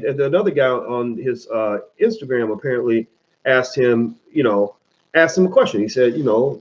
another guy on his Instagram apparently asked him, asked him a question. He said,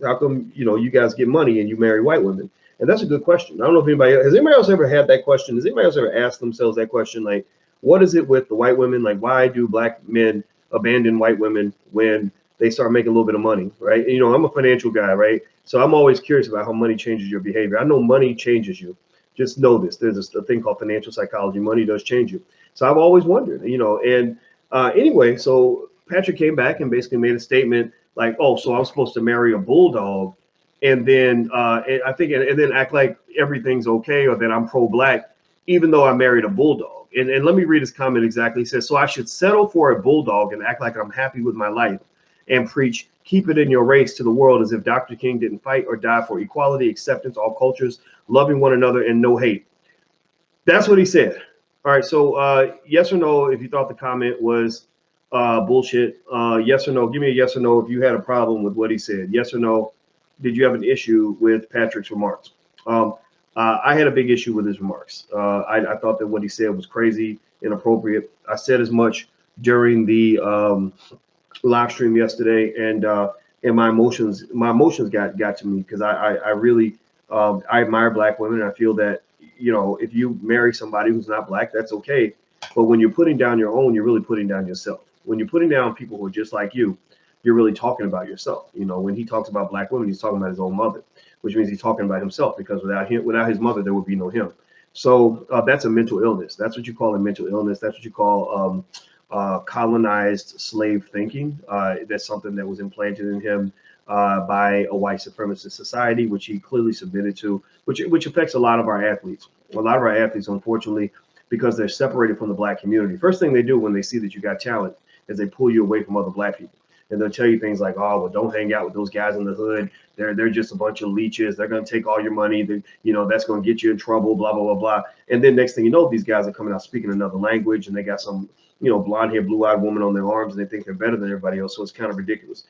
how come, you guys get money and you marry white women? And that's a good question. I don't know if anybody else ever had that question. Has anybody else ever asked themselves that question? Like, what is it with the white women? Like, why do black men abandon white women when they start making a little bit of money, right? And, I'm a financial guy, right? So I'm always curious about how money changes your behavior. I know money changes you. Just know this. There's a thing called financial psychology. Money does change you. So I've always wondered, and anyway, so Patrick came back and basically made a statement like, oh, so I'm supposed to marry a bulldog and then and then act like everything's okay or that I'm pro-black, even though I married a bulldog. And let me read his comment exactly. He says, so I should settle for a bulldog and act like I'm happy with my life and preach, keep it in your race to the world as if Dr. King didn't fight or die for equality, acceptance, all cultures, loving one another, and no hate. That's what he said. All right. So yes or no, if you thought the comment was bullshit, yes or no, give me a yes or no if you had a problem with what he said. Yes or no, did you have an issue with Patrick's remarks? I had a big issue with his remarks. I thought that what he said was crazy, inappropriate. I said as much during the live stream yesterday, and my emotions got to me because I really I admire black women. And I feel that if you marry somebody who's not black, that's okay. But when you're putting down your own, you're really putting down yourself. When you're putting down people who are just like you're really talking about yourself. When he talks about black women, he's talking about his own mother, which means he's talking about himself, because without his mother, there would be no him. So that's a mental illness. That's what you call a mental illness. That's what you call colonized slave thinking. That's something that was implanted in him by a white supremacist society, which he clearly submitted to, which affects a lot of our athletes. A lot of our athletes, unfortunately, because they're separated from the black community. First thing they do when they see that you got talent is they pull you away from other black people. And they'll tell you things like, oh, well, don't hang out with those guys in the hood. They're just a bunch of leeches. They're going to take all your money. That's going to get you in trouble, blah, blah, blah, blah. And then next thing you know, these guys are coming out speaking another language, and they got some, blonde hair, blue eyed woman on their arms, and they think they're better than everybody else. So it's kind of ridiculous.